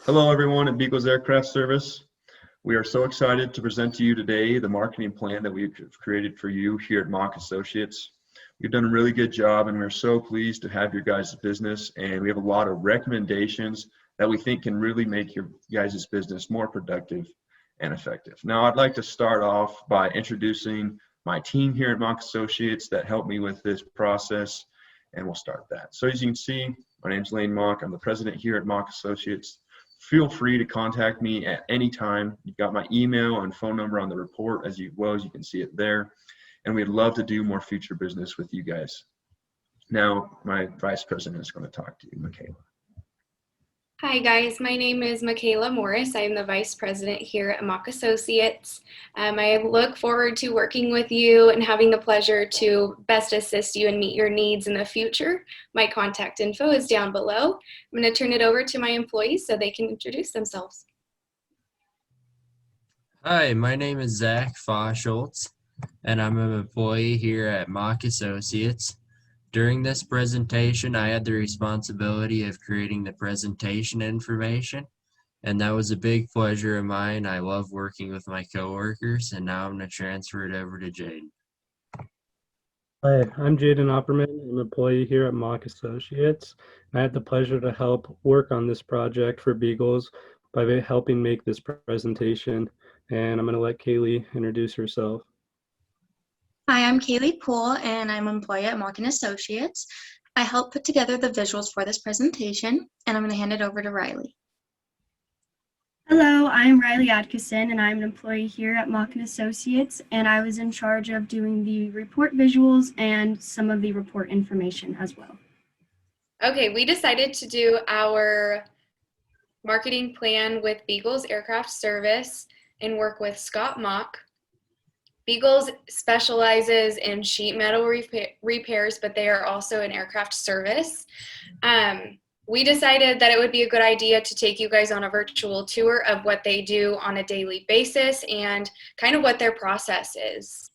Hello, everyone at Beagles Aircraft Service. We are so excited to present to you today the marketing plan that we've created for you here at Mauch Associates. We've done a really good job, and we're so pleased to have your guys' business, and we have a lot of recommendations that we think can really make your guys' business more productive and effective. Now, I'd like to start off by introducing my team here at Mauch Associates that helped me with this process, and we'll start that. So as you can see, my name's Lane Mauch. I'm the president here at Mauch Associates. Feel free to contact me at any time. You've got my email and phone number on the report as well as you can see it there. And we'd love to do more future business with you guys. Now, my vice president is going to talk to you, Mikaela. Hi guys, my name is Mikaela Morris. I'm the Vice President here at Mauch Associates. I look forward to working with you and having the pleasure to best assist you and meet your needs in the future. My contact info is down below. I'm going to turn it over to my employees so they can introduce themselves. Hi, my name is Fahsholtz, and I'm an employee here at Mauch Associates. During this presentation, I had the responsibility of creating the presentation information, and that was a big pleasure of mine. I love working with my coworkers, and now I'm going to transfer it over to Jaden. Hi, I'm Jaden Opperman. I'm an employee here at Mauch Associates. I had the pleasure to help work on this project for Beagles by helping make this presentation, and I'm going to let Kaylee introduce herself. Hi, I'm Kaylee Poole, and I'm an employee at Mauch Associates. I helped put together the visuals for this presentation, and I'm going to hand it over to Rylee. Hello, I'm Rylee Adkisson, and I'm an employee here at Mauch Associates, and I was in charge of doing the report visuals and some of the report information as well. Okay, we decided to do our marketing plan with Beagles Aircraft Service and work with Scott Mauch. Beagles specializes in sheet metal repairs, but they are also an aircraft service. We decided that it would be a good idea to take you guys on a virtual tour of what they do on a daily basis and kind of what their process is.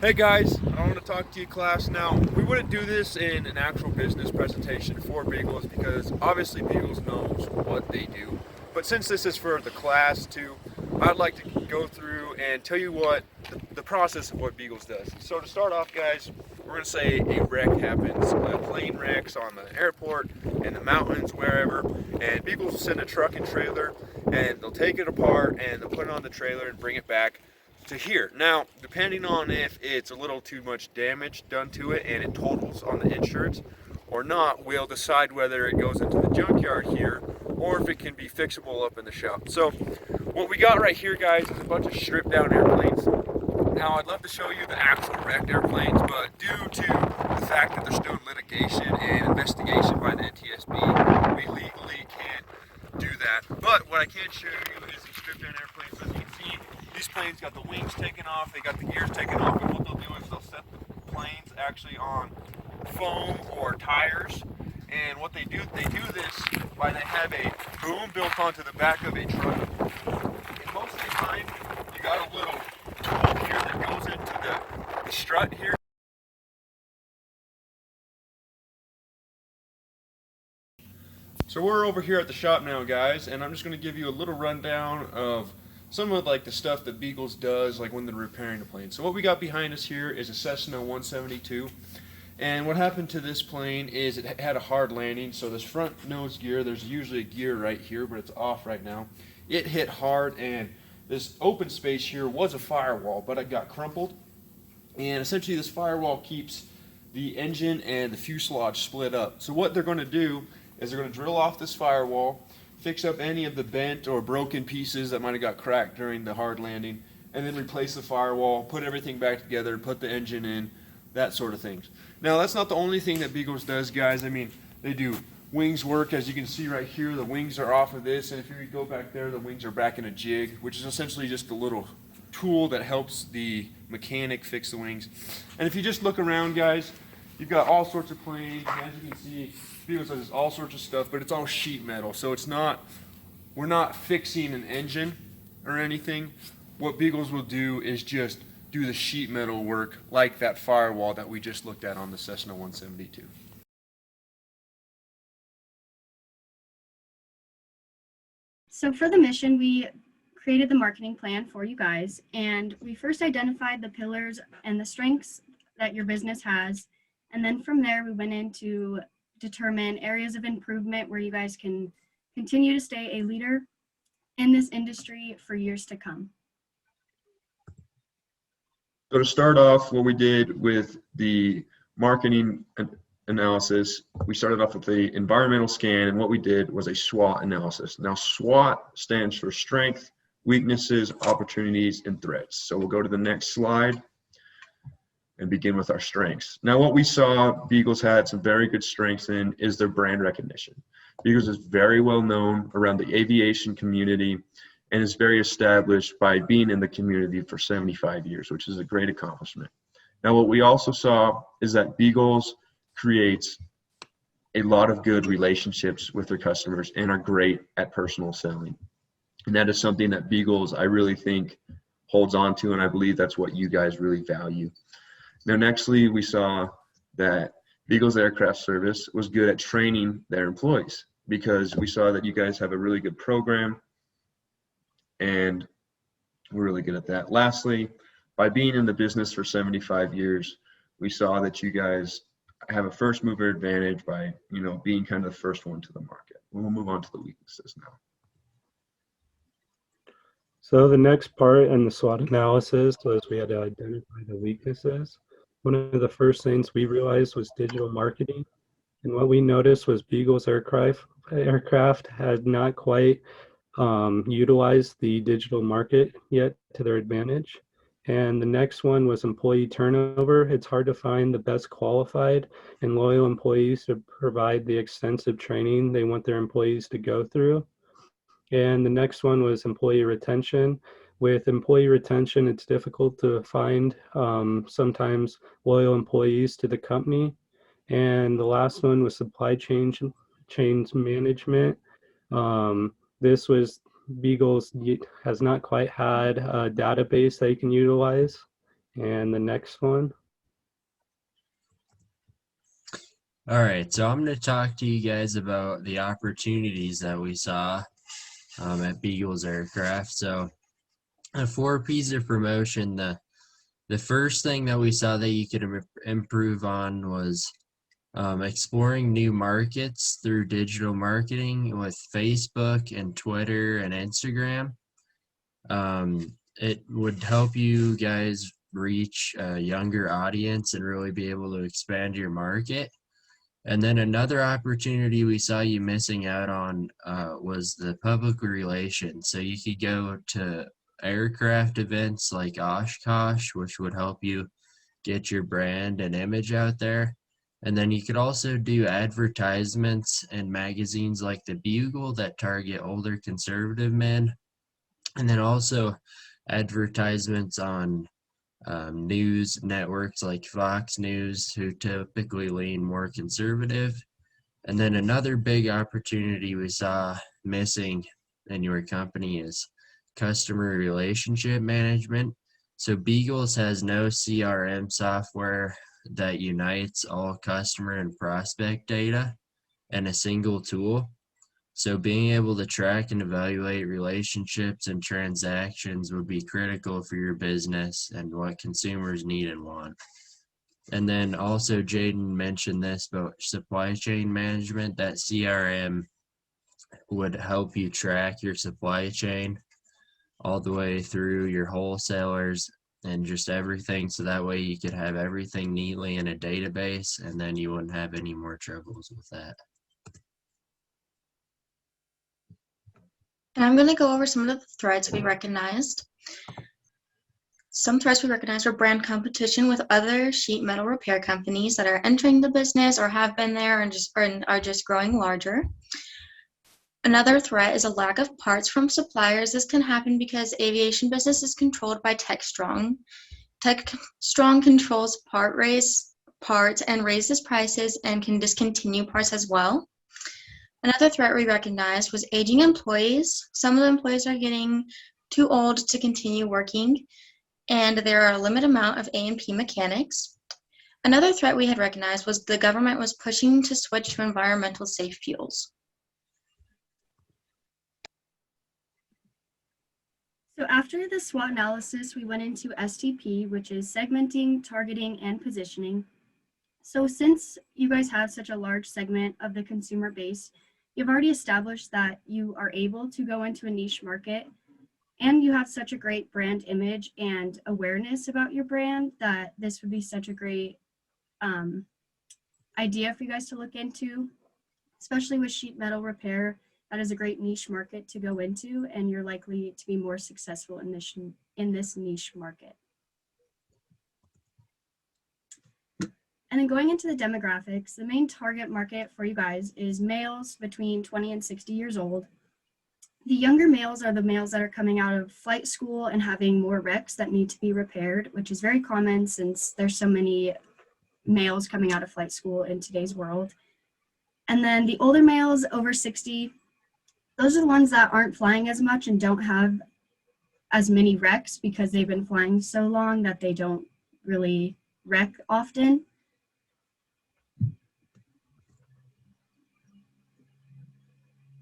Hey guys, I want to talk to you class now. We wouldn't do this in an actual business presentation for Beagles because obviously Beagles knows what they do. But since this is for the class too, I'd like to go through and tell you what the process of what Beagles does. So to start off guys, we're going to say a wreck happens. A plane wrecks on the airport, in the mountains, wherever, and Beagles will send a truck and trailer and they'll take it apart and they'll put it on the trailer and bring it back to here. Now, depending on if it's a little too much damage done to it and it totals on the insurance or not, we'll decide whether it goes into the junkyard here or if it can be fixable up in the shop. So what we got right here guys is a bunch of stripped down airplanes. Now I'd love to show you the actual wrecked airplanes, but due to the fact that there's still litigation and investigation by the NTSB, we legally can't do that. But what I can show you is these stripped down airplanes. As you can see, these planes got the wings taken off, they got the gears taken off, and what they'll do is they'll set the planes actually on foam or tires. And what they do this by they have a boom built onto the back of a truck. And most of the time, you got a little tool here that goes into the strut here. So we're over here at the shop now guys, and I'm just going to give you a little rundown of some of like the stuff that Beagles does like when they're repairing the plane. So what we got behind us here is a Cessna 172, and what happened to this plane is it had a hard landing. So this front nose gear, there's usually a gear right here, but it's off right now. It hit hard, and this open space here was a firewall, but it got crumpled, and essentially this firewall keeps the engine and the fuselage split up. So what they're going to do is they're going to drill off this firewall, fix up any of the bent or broken pieces that might have got cracked during the hard landing, and then replace the firewall, put everything back together, put the engine in, that sort of things. Now that's not the only thing that Beagles does guys. I mean, they do wings work. As you can see right here, the wings are off of this, and if you go back there, the wings are back in a jig, which is essentially just a little tool that helps the mechanic fix the wings. And if you just look around guys, you've got all sorts of planes. As you can see, Beagles does all sorts of stuff, but it's all sheet metal, so it's not, we're not fixing an engine or anything. What Beagles will do is just do the sheet metal work like that firewall that we just looked at on the Cessna 172. So for the mission, we created the marketing plan for you guys, and we first identified the pillars and the strengths that your business has. And then from there, we went in to determine areas of improvement where you guys can continue to stay a leader in this industry for years to come. So to start off, what we did with the marketing analysis, we started off with the environmental scan, and what we did was a SWOT analysis. Now, SWOT stands for strength, weaknesses, opportunities, and threats. So we'll go to the next slide and begin with our strengths. Now, what we saw Beagles had some very good strengths in is their brand recognition. Beagles is very well known around the aviation community and is very established by being in the community for 75 years, which is a great accomplishment. Now, what we also saw is that Beagles creates a lot of good relationships with their customers and are great at personal selling. And that is something that Beagles, I really think, holds on to, and I believe that's what you guys really value. Now, nextly, we saw that Beagles Aircraft Service was good at training their employees, because we saw that you guys have a really good program, and we're really good at that. Lastly, by being in the business for 75 years, we saw that you guys have a first mover advantage by, being kind of the first one to the market. We'll move on to the weaknesses now. So the next part in the SWOT analysis was we had to identify the weaknesses. One of the first things we realized was digital marketing. And what we noticed was Beagles aircraft had not quite utilized the digital market yet to their advantage. And the next one was employee turnover. It's hard to find the best qualified and loyal employees to provide the extensive training they want their employees to go through. And the next one was employee retention. With employee retention, it's difficult to find sometimes loyal employees to the company. And the last one was supply chain management. This was Beagles has not quite had a database they can utilize. And the next one. All right, so I'm going to talk to you guys about the opportunities that we saw at Beagles Aircraft. So for a piece of promotion, the first thing that we saw that you could improve on was exploring new markets through digital marketing with Facebook and Twitter and Instagram. It would help you guys reach a younger audience and really be able to expand your market. And then another opportunity we saw you missing out on was the public relations. So you could go to aircraft events like Oshkosh, which would help you get your brand and image out there. And then you could also do advertisements in magazines like the Bugle that target older conservative men. And then also advertisements on news networks like Fox News, who typically lean more conservative. And then another big opportunity we saw missing in your company is customer relationship management. So Beagles has no CRM software that unites all customer and prospect data in a single tool. So being able to track and evaluate relationships and transactions would be critical for your business and what consumers need and want. And then also Jaden mentioned this about supply chain management, that CRM would help you track your supply chain all the way through your wholesalers and just everything. So that way you could have everything neatly in a database, and then you wouldn't have any more troubles with that. And I'm going to go over some of the threats we recognized. Some threats we recognized were brand competition with other sheet metal repair companies that are entering the business or have been there and are just growing larger. Another threat is a lack of parts from suppliers. This can happen because aviation business is controlled by TechStrong. TechStrong controls parts and raises prices and can discontinue parts as well. Another threat we recognized was aging employees. Some of the employees are getting too old to continue working. and there are a limited amount of A&P mechanics. Another threat we had recognized was the government was pushing to switch to environmental safe fuels. So after the SWOT analysis, we went into STP, which is segmenting, targeting, and positioning. So since you guys have such a large segment of the consumer base, you've already established that you are able to go into a niche market, and you have such a great brand image and awareness about your brand that this would be such a great idea for you guys to look into, especially with sheet metal repair. That is a great niche market to go into, and you're likely to be more successful in this niche market. And then going into the demographics, the main target market for you guys is males between 20 and 60 years old. The younger males are the males that are coming out of flight school and having more wrecks that need to be repaired, which is very common since there's so many males coming out of flight school in today's world. And then the older males over 60, those are the ones that aren't flying as much and don't have as many wrecks because they've been flying so long that they don't really wreck often.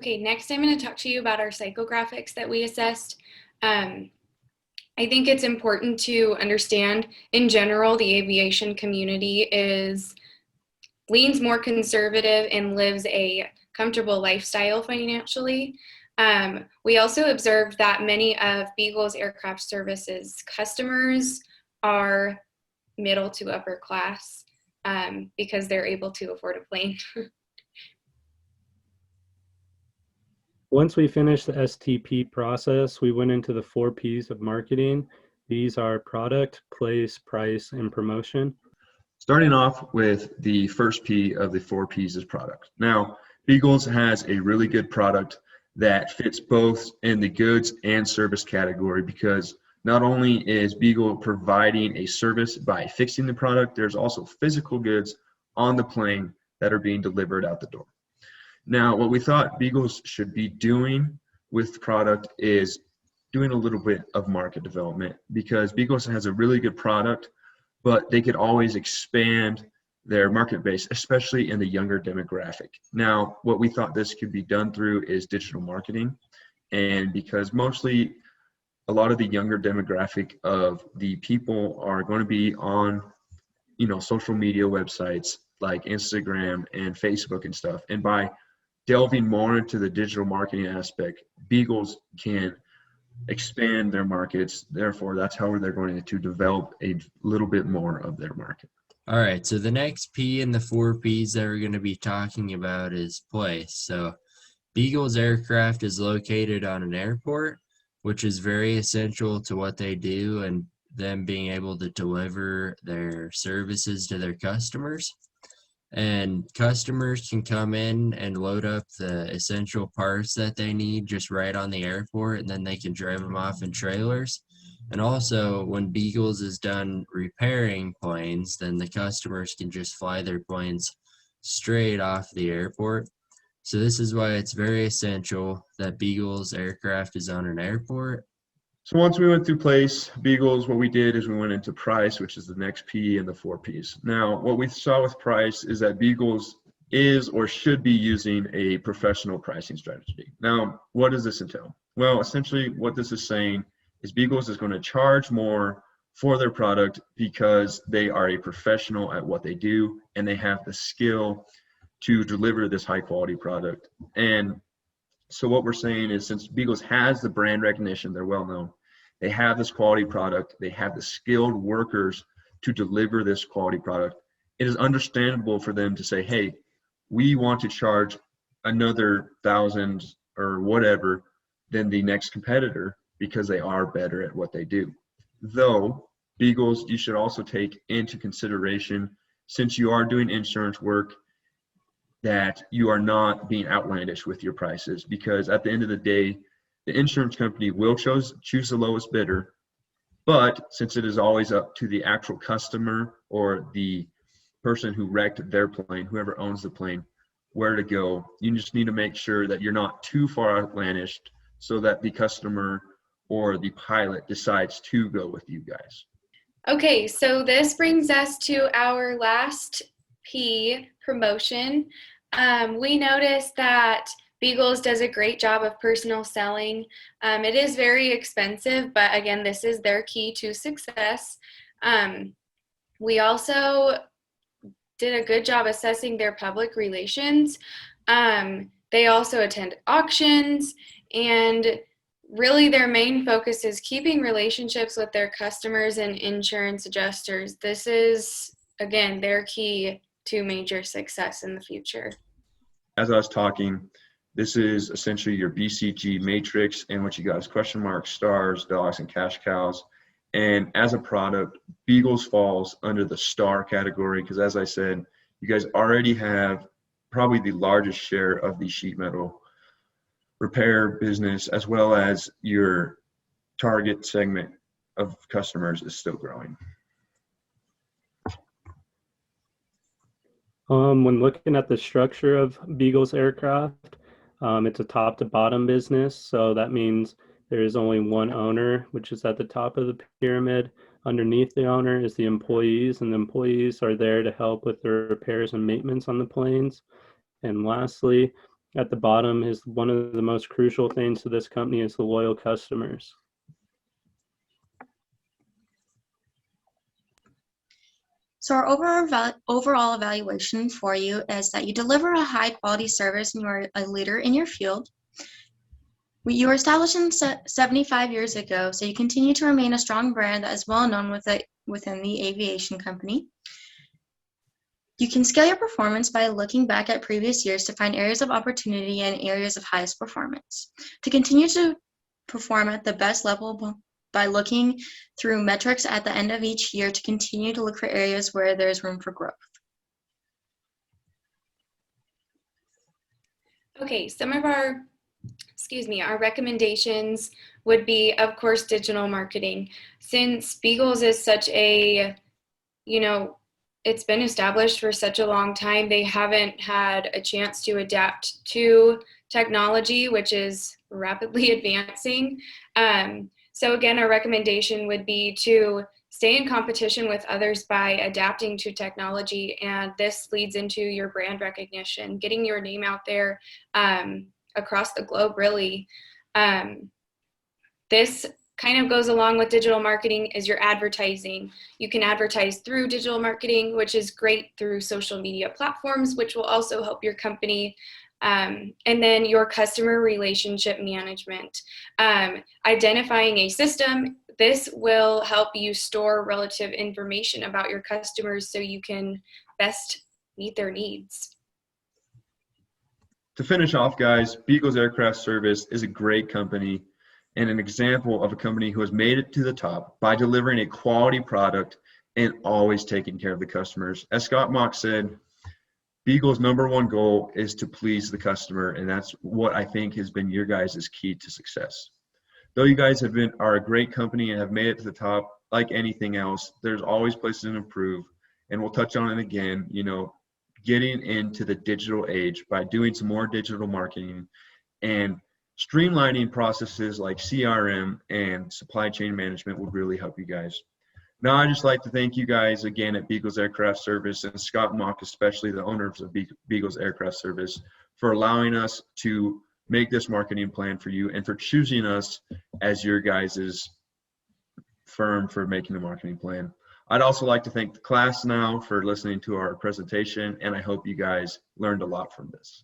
Okay, next I'm going to talk to you about our psychographics that we assessed. I think it's important to understand, in general, the aviation community leans more conservative and lives a comfortable lifestyle financially. We also observed that many of Beagle's Aircraft Services customers are middle to upper class because they're able to afford a plane. Once we finished the STP process, we went into the 4 Ps of marketing. These are product, place, price, and promotion. Starting off with the first P of the 4 Ps is product. Now, Beagles has a really good product that fits both in the goods and service category, because not only is Beagle providing a service by fixing the product, there's also physical goods on the plane that are being delivered out the door. Now, what we thought Beagles should be doing with product is doing a little bit of market development, because Beagles has a really good product, but they could always expand their market base, especially in the younger demographic. Now, what we thought this could be done through is digital marketing. And because mostly a lot of the younger demographic of the people are going to be on, social media websites like Instagram and Facebook and stuff. And by delving more into the digital marketing aspect, Beagles can expand their markets. Therefore, that's how they're going to develop a little bit more of their market. All right, so the next P in the 4 Ps that we're going to be talking about is place. So Beagle's aircraft is located on an airport, which is very essential to what they do and them being able to deliver their services to their customers. And customers can come in and load up the essential parts that they need just right on the airport, and then they can drive them off in trailers. And also, when Beagles is done repairing planes, then the customers can just fly their planes straight off the airport. So this is why it's very essential that Beagle's aircraft is on an airport. So once we went through place, Beagles, what we did is we went into price, which is the next P in the 4 Ps. Now, what we saw with price is that Beagles is or should be using a professional pricing strategy. Now, what does this entail? Well, essentially what this is saying is Beagles is going to charge more for their product because they are a professional at what they do and they have the skill to deliver this high quality product. And so what we're saying is, since Beagles has the brand recognition, they're well known, they have this quality product, they have the skilled workers to deliver this quality product, it is understandable for them to say, hey, we want to charge another $1,000 or whatever than the next competitor because they are better at what they do. Though, Beagles, you should also take into consideration, since you are doing insurance work, that you are not being outlandish with your prices, because at the end of the day, the insurance company will choose the lowest bidder, but since it is always up to the actual customer or the person who wrecked their plane, whoever owns the plane, where to go, you just need to make sure that you're not too far outlandish so that the customer or the pilot decides to go with you guys? Okay, so this brings us to our last P, promotion. We noticed that Beagles does a great job of personal selling. It is very expensive, but again, this is their key to success. We also did a good job assessing their public relations. They also attend auctions, and really their main focus is keeping relationships with their customers and insurance adjusters. This is, again, their key to major success in the future. As I was talking, this is essentially your BCG matrix, and what you got is question marks, stars, dogs, and cash cows. And as a product, Beagles falls under the star category because, as I said, you guys already have probably the largest share of the sheet metal repair business, as well as your target segment of customers is still growing. When looking at the structure of Beagles Aircraft, it's a top to bottom business. So that means there is only one owner, which is at the top of the pyramid. Underneath the owner is the employees, and the employees are there to help with the repairs and maintenance on the planes. And lastly, at the bottom is one of the most crucial things to this company is the loyal customers. So our overall evaluation for you is that you deliver a high quality service and you are a leader in your field. You were established 75 years ago, so you continue to remain a strong brand that is well known within the aviation company. You can scale your performance by looking back at previous years to find areas of opportunity and areas of highest performance. To continue to perform at the best level by looking through metrics at the end of each year to continue to look for areas where there's room for growth. Okay, some of our recommendations would be, of course, digital marketing. Since Beagles is such a, it's been established for such a long time, they haven't had a chance to adapt to technology, which is rapidly advancing. So again, our recommendation would be to stay in competition with others by adapting to technology, and this leads into your brand recognition, getting your name out there across the globe, really. This kind of goes along with digital marketing is your advertising. You can advertise through digital marketing, which is great through social media platforms, which will also help your company. And then your customer relationship management. Identifying a system, this will help you store relative information about your customers so you can best meet their needs. To finish off, guys, Beagles Aircraft Service is a great company and an example of a company who has made it to the top by delivering a quality product and always taking care of the customers. As Scott Mauch said, Beagle's #1 goal is to please the customer, and that's what I think has been your guys' key to success. Though you guys are a great company and have made it to the top, like anything else, there's always places to improve, and we'll touch on it again, getting into the digital age by doing some more digital marketing and streamlining processes like CRM and supply chain management would really help you guys. Now, I'd just like to thank you guys again at Beagles Aircraft Service and Scott Mauch, especially the owners of Beagles Aircraft Service, for allowing us to make this marketing plan for you and for choosing us as your guys' firm for making the marketing plan. I'd also like to thank the class now for listening to our presentation, and I hope you guys learned a lot from this.